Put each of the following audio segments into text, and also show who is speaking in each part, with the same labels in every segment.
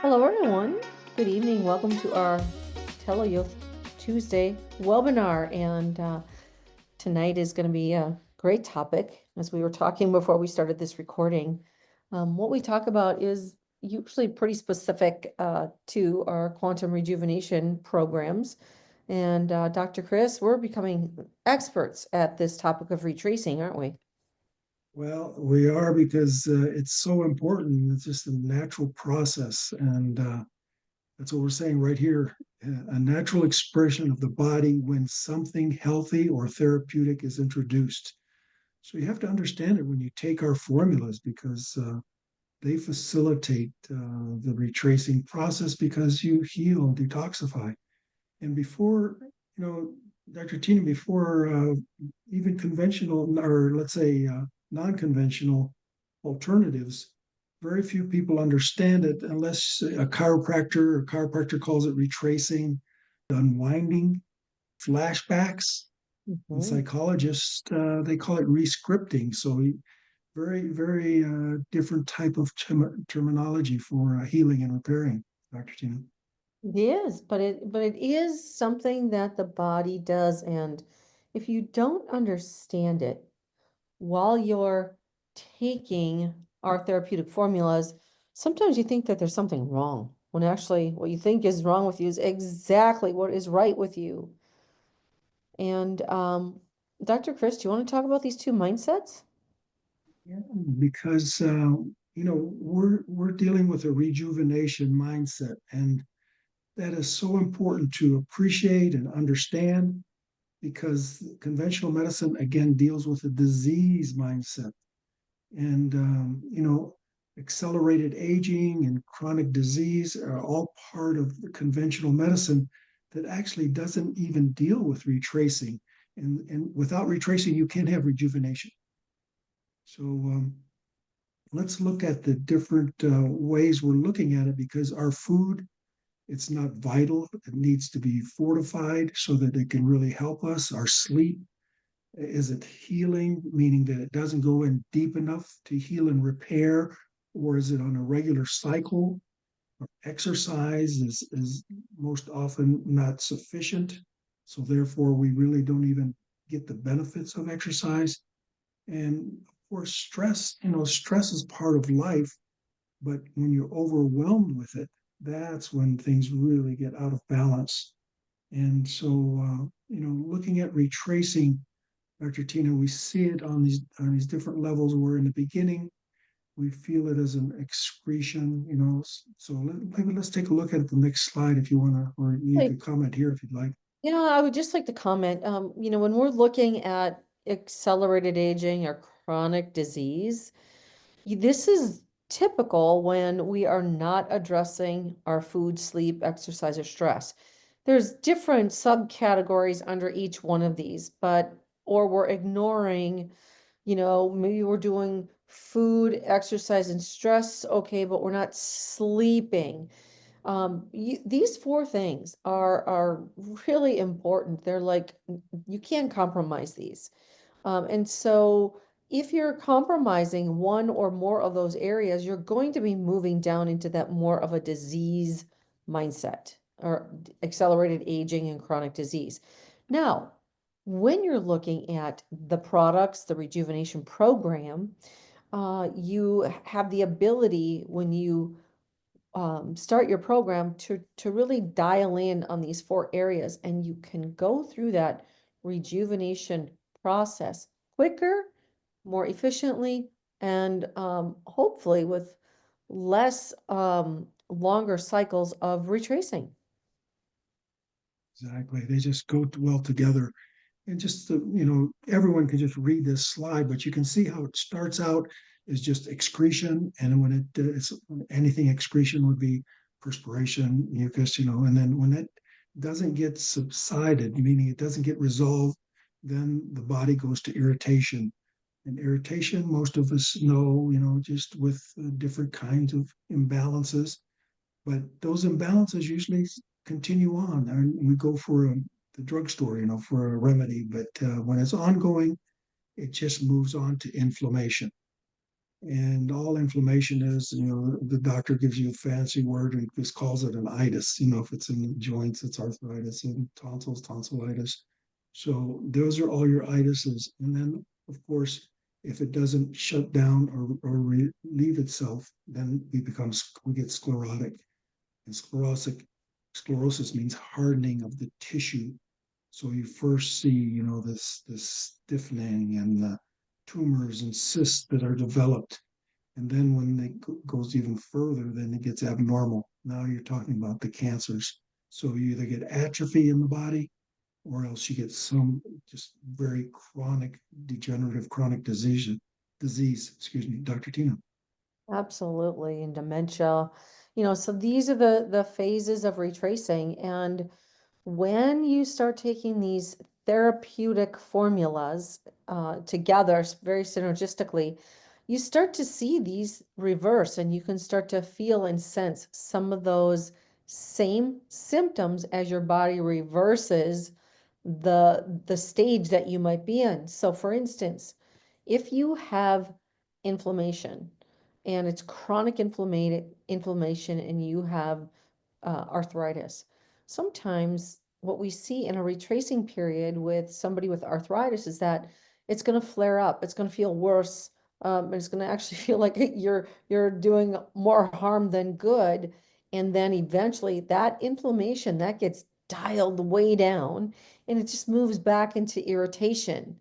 Speaker 1: Hello, everyone. Good evening. Welcome to our TeloYouth Tuesday webinar. And tonight is going to be a great topic. As we were talking before we started this recording, what we talk about is usually pretty specific to our quantum rejuvenation programs. And Dr. Chris, we're becoming experts at this topic of retracing, aren't we?
Speaker 2: Well, we are because it's so important. It's just a natural process. And that's what we're saying right here, a natural expression of the body when something healthy or therapeutic is introduced. So you have to understand it when you take our formulas because they facilitate the retracing process because you heal, detoxify. And before, you know, Dr. Tina, before even conventional, or let's say non-conventional alternatives, very few people understand it unless a chiropractor calls it retracing, unwinding, flashbacks, and
Speaker 1: Mhm.
Speaker 2: psychologists, they call it rescripting. So very different type of terminology for healing and repairing, Dr. Tina.
Speaker 1: It is, but it is something that the body does, and if you don't understand it while you're taking our therapeutic formulas, sometimes you think that there's something wrong, when actually what you think is wrong with you is exactly what is right with you. And Dr. Chris, do you want to talk about these two mindsets?
Speaker 2: Yeah, because we're dealing with a rejuvenation mindset, and that is so important to appreciate and understand because conventional medicine again deals with a disease mindset, and accelerated aging and chronic disease are all part of the conventional medicine that actually doesn't even deal with retracing, and without retracing you can't have rejuvenation. So let's look at the different ways we're looking at it because our food, it's not vital. It needs to be fortified so that it can really help us. Our sleep, is it healing, meaning that it doesn't go in deep enough to heal and repair, or is it on a regular cycle? Exercise is most often not sufficient. So therefore, we really don't even get the benefits of exercise. And of course, stress is part of life, but when you're overwhelmed with it, that's when things really get out of balance. And so, looking at retracing, Dr. Tina, we see it on these different levels. Where in the beginning we feel it as an excretion, So maybe let's take a look at the next slide if you want to, or you
Speaker 1: Like,
Speaker 2: could comment here if you'd like.
Speaker 1: yeah, I would just like to comment, when we're looking at accelerated aging or chronic disease, this is typical when we are not addressing our food, sleep, exercise, or stress. There's different subcategories under each one of these, or we're ignoring, maybe we're doing food, exercise, and stress, okay, but we're not sleeping. These four things are really important. They're like, you can't compromise these. And so if you're compromising one or more of those areas, you're going to be moving down into that more of a disease mindset or accelerated aging and chronic disease. Now, when you're looking at the products, the rejuvenation program, you have the ability when you start your program to really dial in on these four areas, and you can go through that rejuvenation process quicker, more efficiently, and hopefully with less longer cycles of retracing.
Speaker 2: Exactly, they just go well together. And just everyone can just read this slide, but you can see how it starts out is just excretion, and when it's anything excretion would be perspiration, mucus, and then when it doesn't get subsided, meaning it doesn't get resolved, then the body goes to irritation. And irritation, most of us know, just with different kinds of imbalances, but those imbalances usually continue on, and we go for the drugstore, for a remedy. But when it's ongoing, it just moves on to inflammation. And all inflammation is, the doctor gives you a fancy word and just calls it an itis. If it's in the joints, it's arthritis, and tonsils, tonsillitis. So those are all your itises. And then, of course, if it doesn't shut down or relieve itself, then we get sclerotic. And sclerosis means hardening of the tissue. So you first see, this stiffening and the tumors and cysts that are developed. And then when it goes even further, then it gets abnormal. Now you're talking about the cancers. So you either get atrophy in the body, or else you get some just very chronic, degenerative chronic disease, excuse me, Dr. Tina.
Speaker 1: Absolutely, and dementia. So these are the phases of retracing. And when you start taking these therapeutic formulas together very synergistically, you start to see these reverse, and you can start to feel and sense some of those same symptoms as your body reverses the stage that you might be in. So for instance, if you have inflammation and it's chronic inflammation and you have arthritis, sometimes what we see in a retracing period with somebody with arthritis is that it's going to flare up, it's going to feel worse, and it's going to actually feel like you're doing more harm than good. And then eventually that inflammation that gets dialed way down, and it just moves back into irritation.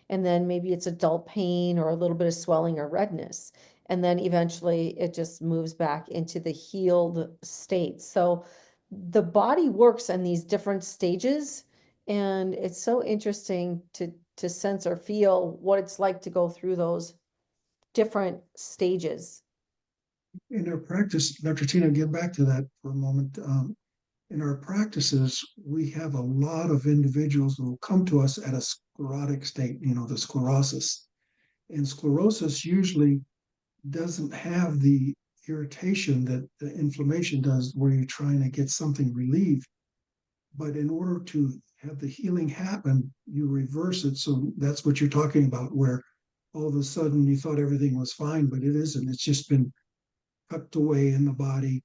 Speaker 1: And then maybe it's adult pain or a little bit of swelling or redness. And then eventually it just moves back into the healed state. So the body works in these different stages, and it's so interesting to sense or feel what it's like to go through those different stages.
Speaker 2: In our practice, Dr. Tina, get back to that for a moment. In our practices, we have a lot of individuals who will come to us at a sclerotic state, the sclerosis. And sclerosis usually doesn't have the irritation that the inflammation does, where you're trying to get something relieved. But in order to have the healing happen, you reverse it. So that's what you're talking about, where all of a sudden you thought everything was fine, but it isn't. It's just been tucked away in the body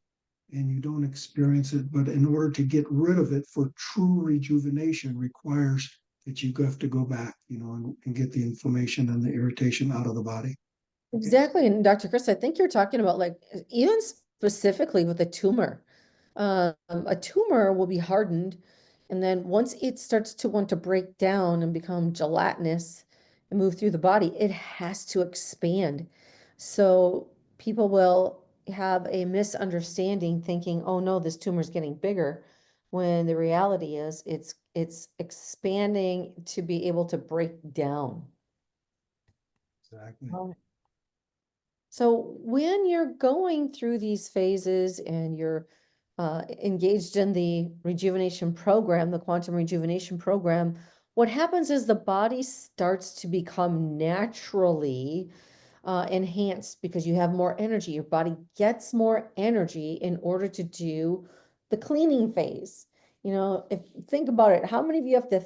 Speaker 2: and you don't experience it. But in order to get rid of it for true rejuvenation requires that you have to go back, and get the inflammation and the irritation out of the body. Okay.
Speaker 1: Exactly. And Dr. Chris, I think you're talking about like even specifically with a tumor. A tumor will be hardened, and then once it starts to want to break down and become gelatinous and move through the body, it has to expand. So people will have a misunderstanding thinking, oh no, this tumor is getting bigger, when the reality is it's expanding to be able to break down.
Speaker 2: Exactly.
Speaker 1: So when you're going through these phases and you're engaged in the rejuvenation program, the quantum rejuvenation program, what happens is the body starts to become naturally enhanced because you have more energy. Your body gets more energy in order to do the cleaning phase. If think about it, how many of you have to,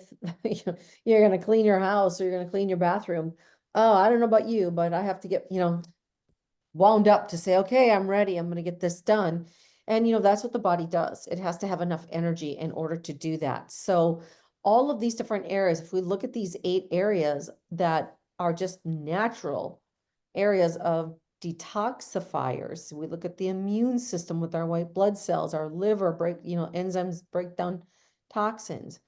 Speaker 1: you're going to clean your house or you're going to clean your bathroom? Oh, I don't know about you, but I have to get, wound up to say, okay, I'm ready. I'm going to get this done. And, that's what the body does. It has to have enough energy in order to do that. So all of these different areas, if we look at these 8 areas that are just natural areas of detoxifiers, we look at the immune system with our white blood cells, our liver enzymes break down toxins,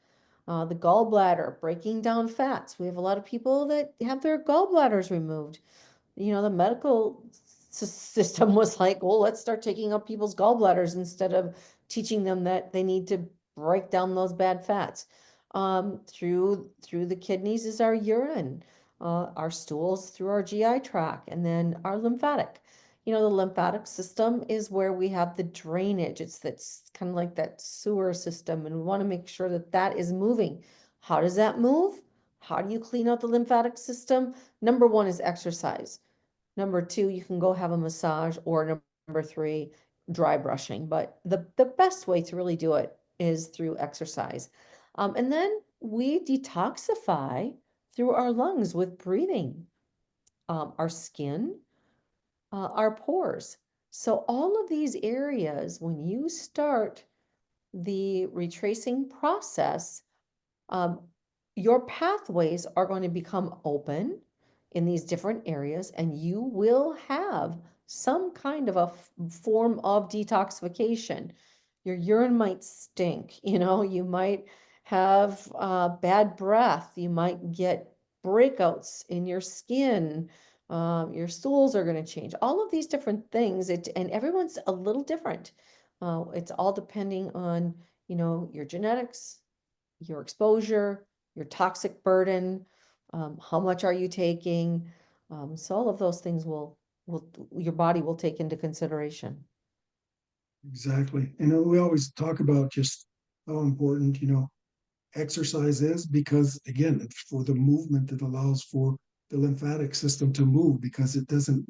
Speaker 1: the gallbladder breaking down fats. We have a lot of people that have their gallbladders removed. The medical system was like, well, let's start taking up people's gallbladders instead of teaching them that they need to break down those bad fats. Through the kidneys is our urine, our stools through our GI tract, and then our lymphatic. The lymphatic system is where we have the drainage. That's kind of like that sewer system, and we want to make sure that that is moving. How does that move? How do you clean out the lymphatic system? Number one is exercise. Number two, you can go have a massage, or number three, dry brushing. But the best way to really do it is through exercise. And then we detoxify through our lungs with breathing, our skin. our pores. So all of these areas, when you start the retracing process, um, your pathways are going to become open in these different areas, and you will have some kind of a form of detoxification. Your urine might stink, you might have bad breath, you might get breakouts in your skin, your stools are going to change. All of these different things, and everyone's a little different. It's all depending on, your genetics, your exposure, your toxic burden, how much are you taking? So all of those things will your body will take into consideration.
Speaker 2: Exactly. And we always talk about just how important, exercise is because, again, it's for the movement that allows for the lymphatic system to move because it doesn't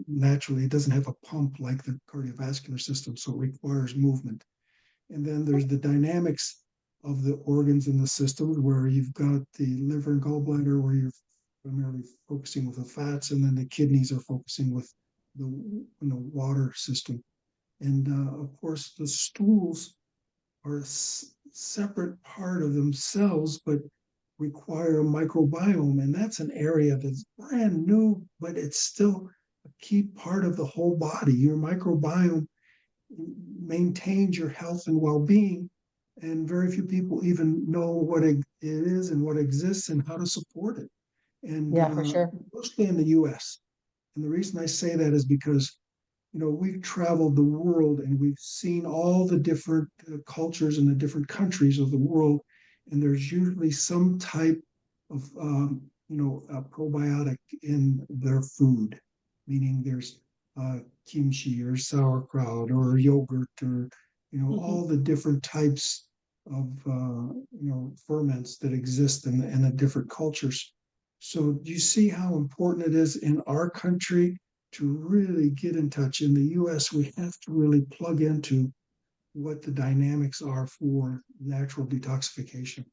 Speaker 2: have a pump like the cardiovascular system. So it requires movement. And then there's the dynamics of the organs in the system where you've got the liver and gallbladder where you're primarily focusing with the fats, and then the kidneys are focusing with the water system. And of course, the stools are a separate part of themselves, but require a microbiome. And that's an area that's brand new, but it's still a key part of the whole body. Your microbiome maintains your health and well being. And very few people even know what it is and what exists and how to support it. And
Speaker 1: Yeah, for sure.
Speaker 2: mostly in the US. And the reason I say that is because we've traveled the world and we've seen all the different cultures in the different countries of the world, and there's usually some type of a probiotic in their food, meaning there's kimchi or sauerkraut or yogurt or
Speaker 1: Mhm.
Speaker 2: all the different types of ferments that exist in the different cultures. So do you see how important it is in our country to really get in touch? In the US, we have to really plug into what the dynamics are for natural detoxification.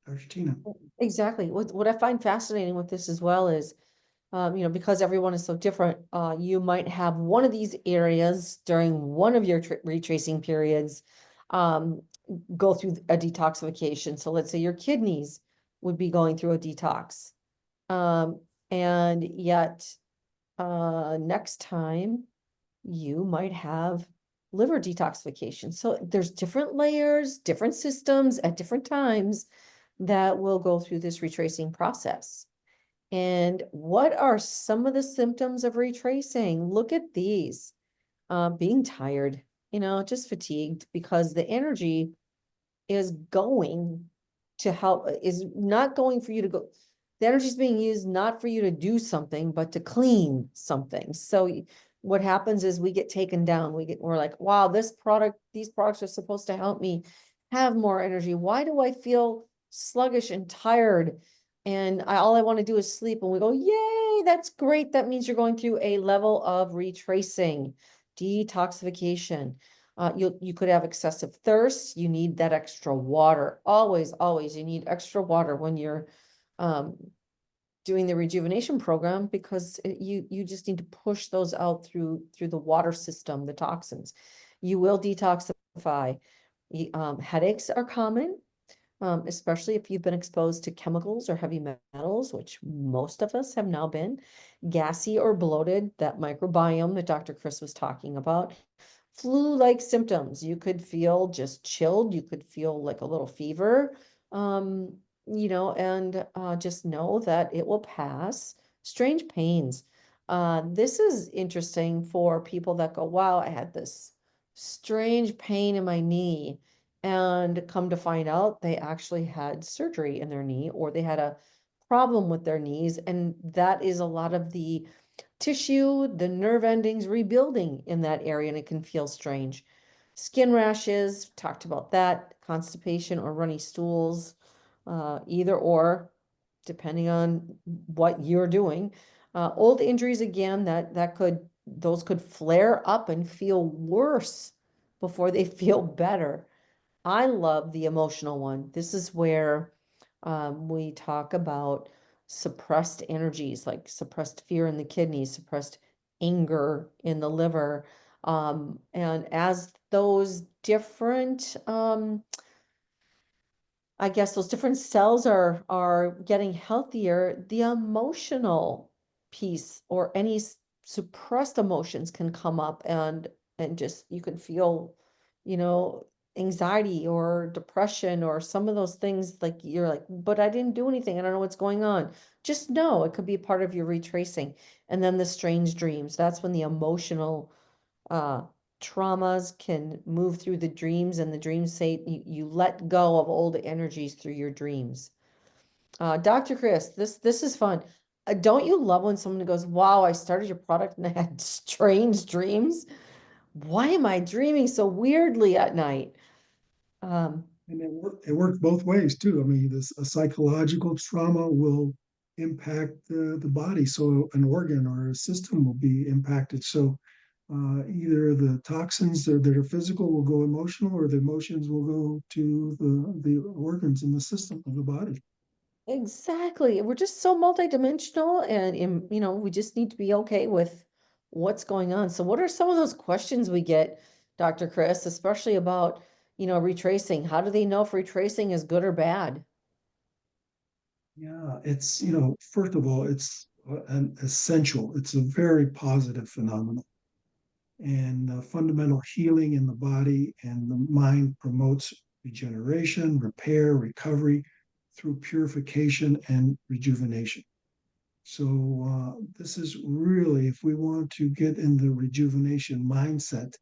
Speaker 2: Argentina.
Speaker 1: Exactly. What I find fascinating with this as well is, because everyone is so different, you might have one of these areas during one of your retracing periods, um, go through a detoxification. So let's say your kidneys would be going through a detox. Um, and yet, next time you might have liver detoxification. So there's different layers, different systems at different times that will go through this retracing process. And what are some of the symptoms of retracing? Look at these. Being tired, just fatigued because the energy is going to help, is not going for you to go. The energy is being used not for you to do something, but to clean something. So what happens is we get taken down. We're like, wow, these products are supposed to help me have more energy. Why do I feel sluggish and tired? And all I want to do is sleep. And we go, yay, that's great. That means you're going through a level of retracing, detoxification. You could have excessive thirst. You need that extra water. Always, you need extra water when you're um, doing the rejuvenation program because you just need to push those out through the water system, the toxins. You will detoxify. Headaches are common, especially if you've been exposed to chemicals or heavy metals, which most of us have now been. Gassy or bloated, that microbiome that Dr. Chris was talking about. Flu-like symptoms. You could feel just chilled. You could feel like a little fever, and just know that it will pass. Strange pains. This is interesting for people that go, wow, I had this strange pain in my knee. And come to find out, they actually had surgery in their knee or they had a problem with their knees. And that is a lot of the tissue, the nerve endings rebuilding in that area, and it can feel strange. Skin rashes, talked about that, constipation or runny stools, either or, depending on what you're doing. Old injuries, again, those could flare up and feel worse before they feel better. I love the emotional one. This is where we talk about suppressed energies, like suppressed fear in the kidneys, suppressed anger in the liver. And as those different I guess those different cells are getting healthier, the emotional piece or any suppressed emotions can come up, and just you can feel, you know, anxiety or depression or some of those things, like you're like, but I didn't do anything. I don't know what's going on. Just know it could be part of your retracing. And then the strange dreams, that's when the emotional uh, traumas can move through the dreams, and the dreams say you let go of old energies through your dreams. Dr. Chris, this is fun. Don't you love when someone goes, wow, I started your product and I had strange dreams? Why am I dreaming so weirdly at night? Um,
Speaker 2: And it works both ways too. I mean, a psychological trauma will impact the body, so an organ or a system will be impacted. So either the toxins that are physical will go emotional, or the emotions will go to the organs in the system of the body.
Speaker 1: exactly. We're just so multidimensional, and you know, we just need to be okay with what's going on. So what are some of those questions we get, Dr. Chris, especially about, you know, retracing? How do they know if retracing is good or bad?
Speaker 2: Yeah, it's, first of all, it's an essential. It's a very positive phenomenon. And fundamental healing in the body and the mind promotes regeneration, repair, recovery through purification and rejuvenation. So, this is really, if we want to get in the rejuvenation mindset,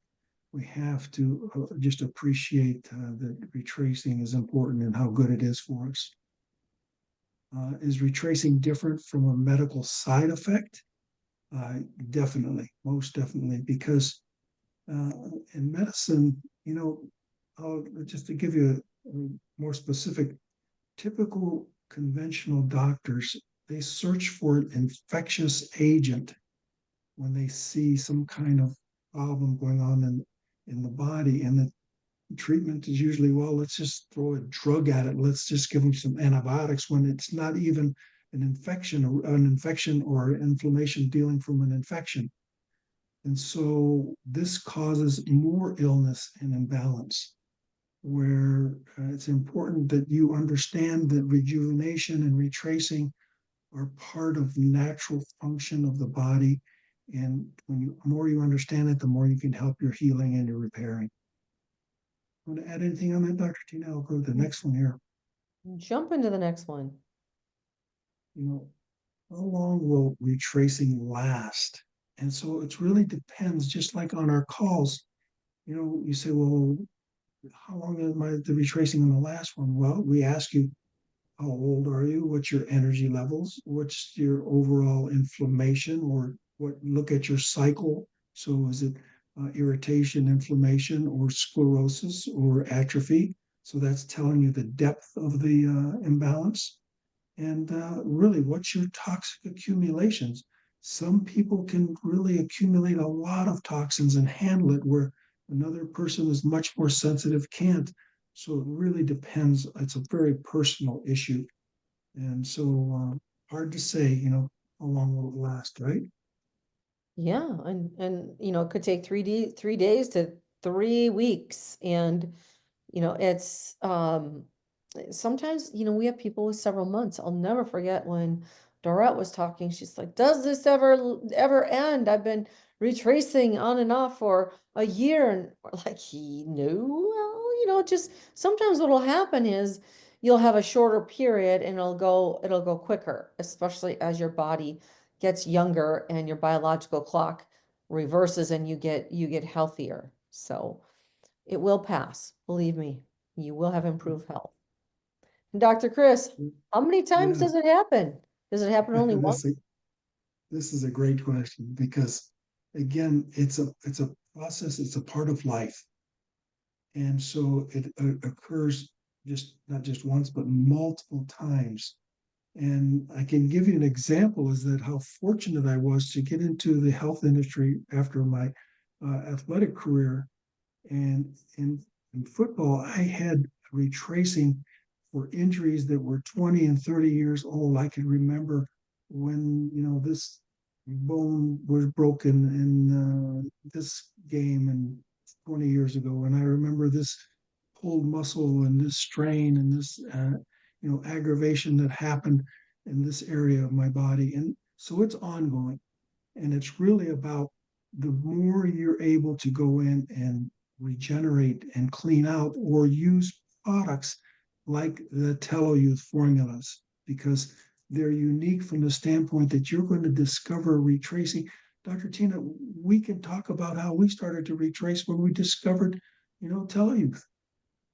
Speaker 2: we have to just appreciate that retracing is important and how good it is for us. Is retracing different from a medical side effect? Definitely, most definitely, because uh, in medicine, just to give you a more specific, typical conventional doctors, they search for an infectious agent when they see some kind of problem going on in the body. And the treatment is usually, well, let's just throw a drug at it. Let's just give them some antibiotics when it's not even an infection or inflammation dealing from an infection. And so this causes more illness and imbalance, where it's important that you understand that rejuvenation and retracing are part of the natural function of the body. And the more you understand it, the more you can help your healing and your repairing. Want to add anything on that, Dr. Tina? I'll go to the next one here.
Speaker 1: Jump into the next one.
Speaker 2: You know, how long will retracing last? And so it really depends, just like on our calls. You say, well, how long am I the retracing on the last one? Well, we ask you, how old are you? What's your energy levels? What's your overall inflammation? Or look at your cycle. So is it irritation, inflammation, or sclerosis or atrophy? So that's telling you the depth of the imbalance. And really, what's your toxic accumulations? Some people can really accumulate a lot of toxins and handle it, where another person is much more sensitive, can't. So it really depends. It's a very personal issue. And so hard to say, how long will it last, right?
Speaker 1: Yeah, and you know, it could take 3 days to 3 weeks. And you know, it's sometimes, you know, we have people with several months. I'll never forget when Dorette was talking. She's like, does this ever end? I've been retracing on and off for a year. And we're like, no, well, you know, just sometimes what'll happen is you'll have a shorter period and it'll go quicker, especially as your body gets younger and your biological clock reverses and you get healthier. So it will pass, believe me. You will have improved health. And Dr. Chris, how many times
Speaker 2: Yeah,
Speaker 1: does it happen? Does it happen only
Speaker 2: this
Speaker 1: once?
Speaker 2: this is a great question, because again, it's a process. It's a part of life, and so it occurs just not just once, but multiple times. And I can give you an example, is that how fortunate I was to get into the health industry after my athletic career. And in football, I had retracing for injuries that were 20 and 30 years old. I can remember when, this bone was broken in this game and 20 years ago, and I remember this pulled muscle and this strain and this aggravation that happened in this area of my body, and so it's ongoing, and it's really about the more you're able to go in and regenerate and clean out or use products like the TeloYouth formulas, because they're unique from the standpoint that you're going to discover retracing. Dr. Tina, we can talk about how we started to retrace when we discovered, TeloYouth,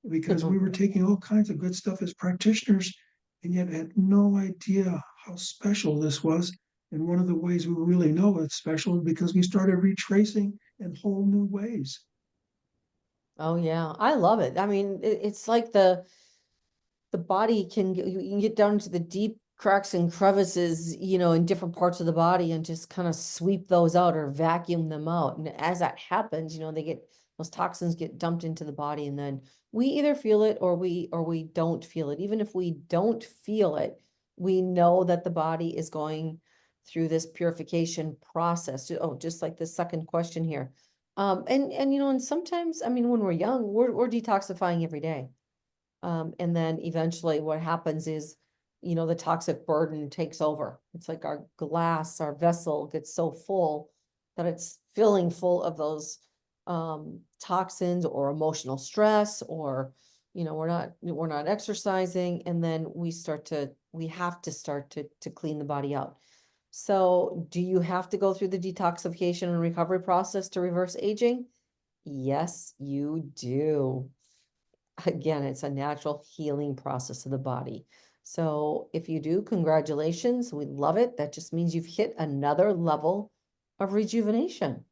Speaker 2: because we were taking all kinds of good stuff as practitioners and yet had no idea how special this was. And one of the ways we really know it's special is because we started retracing in whole new ways.
Speaker 1: Oh yeah, I love it. I mean, it's like the body can you can get down into the deep cracks and crevices, in different parts of the body and just kind of sweep those out or vacuum them out. And as that happens, those toxins get dumped into the body, and then we either feel it or we don't feel it. Even if we don't feel it, we know that the body is going through this purification process. Oh, just like the second question here. And sometimes, I mean, when we're young, we're detoxifying every day. And then eventually what happens is, the toxic burden takes over. It's like our glass, our vessel gets so full that it's filling full of those toxins or emotional stress, or, we're not exercising. And then we have to start to clean the body out. So do you have to go through the detoxification and recovery process to reverse aging? Yes, you do. Again, it's a natural healing process of the body. So if you do, congratulations. We love it. That just means you've hit another level of rejuvenation.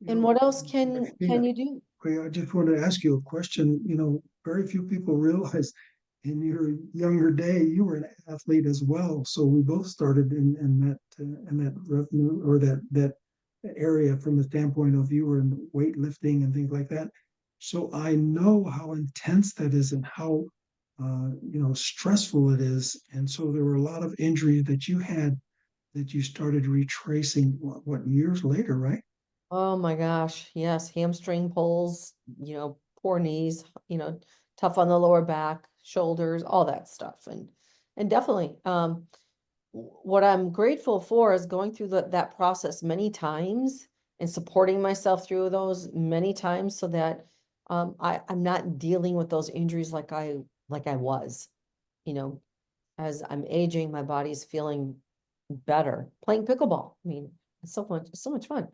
Speaker 1: And what else
Speaker 2: Dr.
Speaker 1: can
Speaker 2: Tina,
Speaker 1: you do?
Speaker 2: okay, I just want to ask you a question. Very few people realize in your younger day you were an athlete as well. So we both started in that revenue or that area from the standpoint of you were in weightlifting and things like that. So I know how intense that is and how stressful it is. And so there were a lot of injuries that you had that you started retracing what years later, right?
Speaker 1: Oh my gosh. Yes. Hamstring pulls, poor knees, tough on the lower back, shoulders, all that stuff. And definitely, what I'm grateful for is going through that process many times and supporting myself through those many times so that I'm not dealing with those injuries like I was, you know, as I'm aging, my body's feeling better. Playing pickleball. I mean, it's so much fun.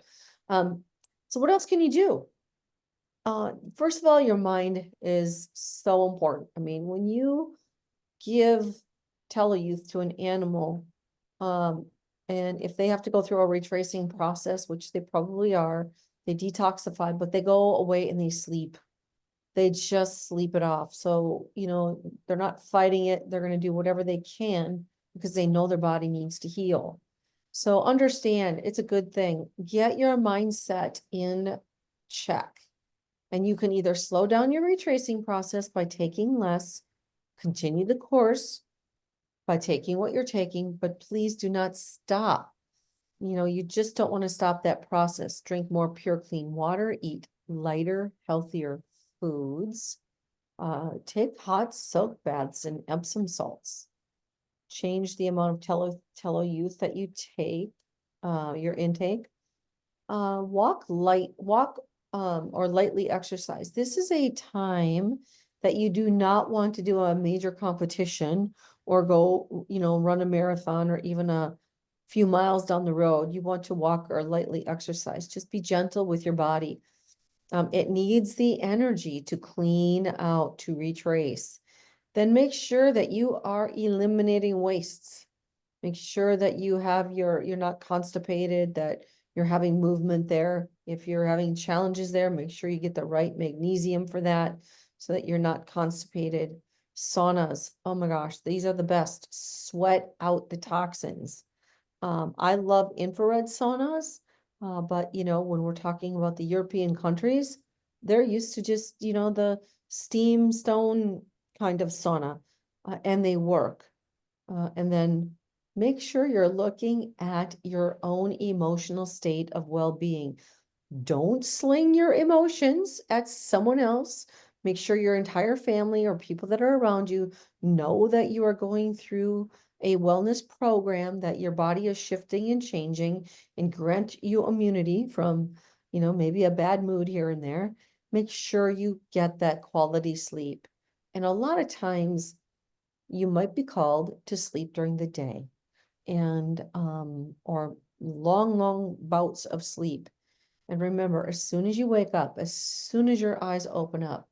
Speaker 1: Um, so what else can you do? First of all, your mind is so important. I mean, when you give TeloYouth to an animal, um, and if they have to go through a retracing process, which they probably are, they detoxify, but they go away and they sleep. They just sleep it off. So, they're not fighting it. They're going to do whatever they can because they know their body needs to heal. So understand it's a good thing. Get your mindset in check. And you can either slow down your retracing process by taking less, continue the course by taking what you're taking, but please do not stop. You just don't want to stop that process. Drink more pure, clean water, eat lighter, healthier foods, take hot soak baths and Epsom salts. Change the amount of TeloYouth that you take, your intake. Walk or lightly exercise. This is a time that you do not want to do a major competition or go, run a marathon or even a few miles down the road. You want to walk or lightly exercise. Just be gentle with your body. It needs the energy to clean out, to retrace. Then make sure that you are eliminating wastes. Make sure that you're not constipated, that you're having movement there. If you're having challenges there, make sure you get the right magnesium for that so that you're not constipated. Saunas, oh my gosh, these are the best. Sweat out the toxins. I love infrared saunas, but when we're talking about the European countries, they're used to just, the steam stone kind of sauna, and they work. And then make sure you're looking at your own emotional state of well-being. Don't sling your emotions at someone else. Make sure your entire family or people that are around you know that you are going through a wellness program, that your body is shifting and changing, and grant you immunity from, maybe a bad mood here and there. Make sure you get that quality sleep. And a lot of times you might be called to sleep during the day and or long bouts of sleep. And remember, as soon as you wake up, as soon as your eyes open up,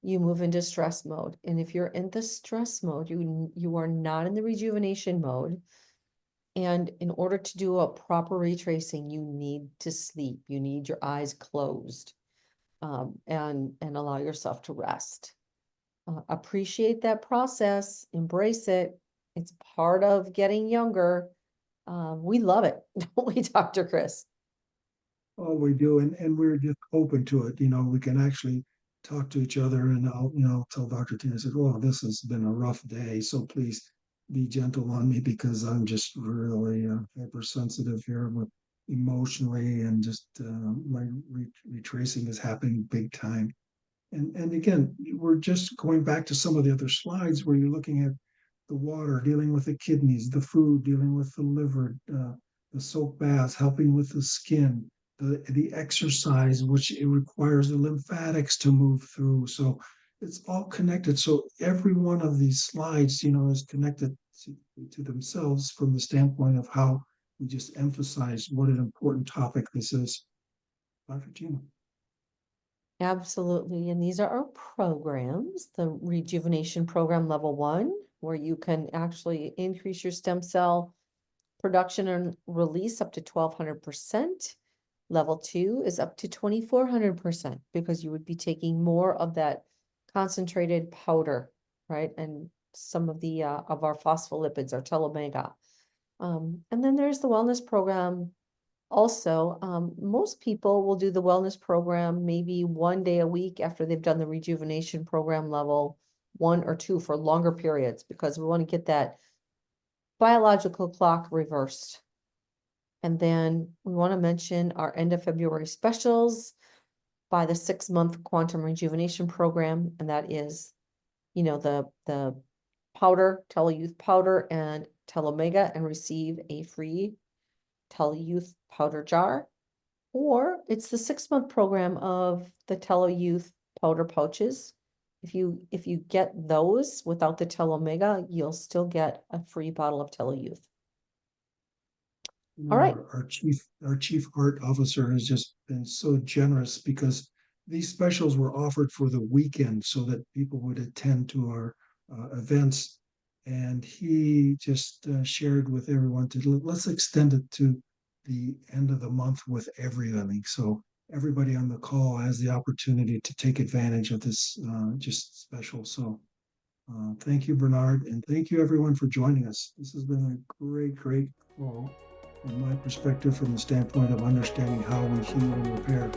Speaker 1: you move into stress mode. And if you're in the stress mode, you are not in the rejuvenation mode. And in order to do a proper retracing, you need to sleep. You need your eyes closed, and allow yourself to rest. Appreciate that process, embrace it. It's part of getting younger. We love it, don't we, Dr. Chris?
Speaker 2: Oh, we do, and we're just open to it. We can actually talk to each other, and I'll tell Dr. Tina, I said, "Oh, this has been a rough day, so please be gentle on me because I'm just really hypersensitive here with emotionally, and just my retracing is happening big time." And again, we're just going back to some of the other slides where you're looking at the water, dealing with the kidneys, the food, dealing with the liver, the soap baths, helping with the skin, the exercise, which it requires the lymphatics to move through. So it's all connected. So every one of these slides, is connected to themselves from the standpoint of how we just emphasize what an important topic this is. Dr. Tina.
Speaker 1: Absolutely. And these are our programs, the Rejuvenation Program Level 1, where you can actually increase your stem cell production and release up to 1,200%. Level 2 is up to 2,400% because you would be taking more of that concentrated powder, right? And some of the of our phospholipids, our telomega. And then there's the wellness program. Also, most people will do the wellness program maybe one day a week after they've done the rejuvenation program level 1 or 2 for longer periods, because we want to get that biological clock reversed. And then we want to mention our end of February specials by the 6-month quantum rejuvenation program. And that is, the powder, TeloYouth powder and telomega, and receive a free TeloYouth powder jar. Or it's the 6-month program of the TeloYouth powder pouches. If you get those without the telomega, you'll still get a free bottle of TeloYouth. All right.
Speaker 2: Our chief art officer has just been so generous because these specials were offered for the weekend so that people would attend to our events, and he just shared with everyone to let's extend it to the end of the month with everything. So everybody on the call has the opportunity to take advantage of this just special. So thank you, Bernard, and thank you everyone for joining us. This has been a great call from my perspective from the standpoint of understanding how we heal and repair.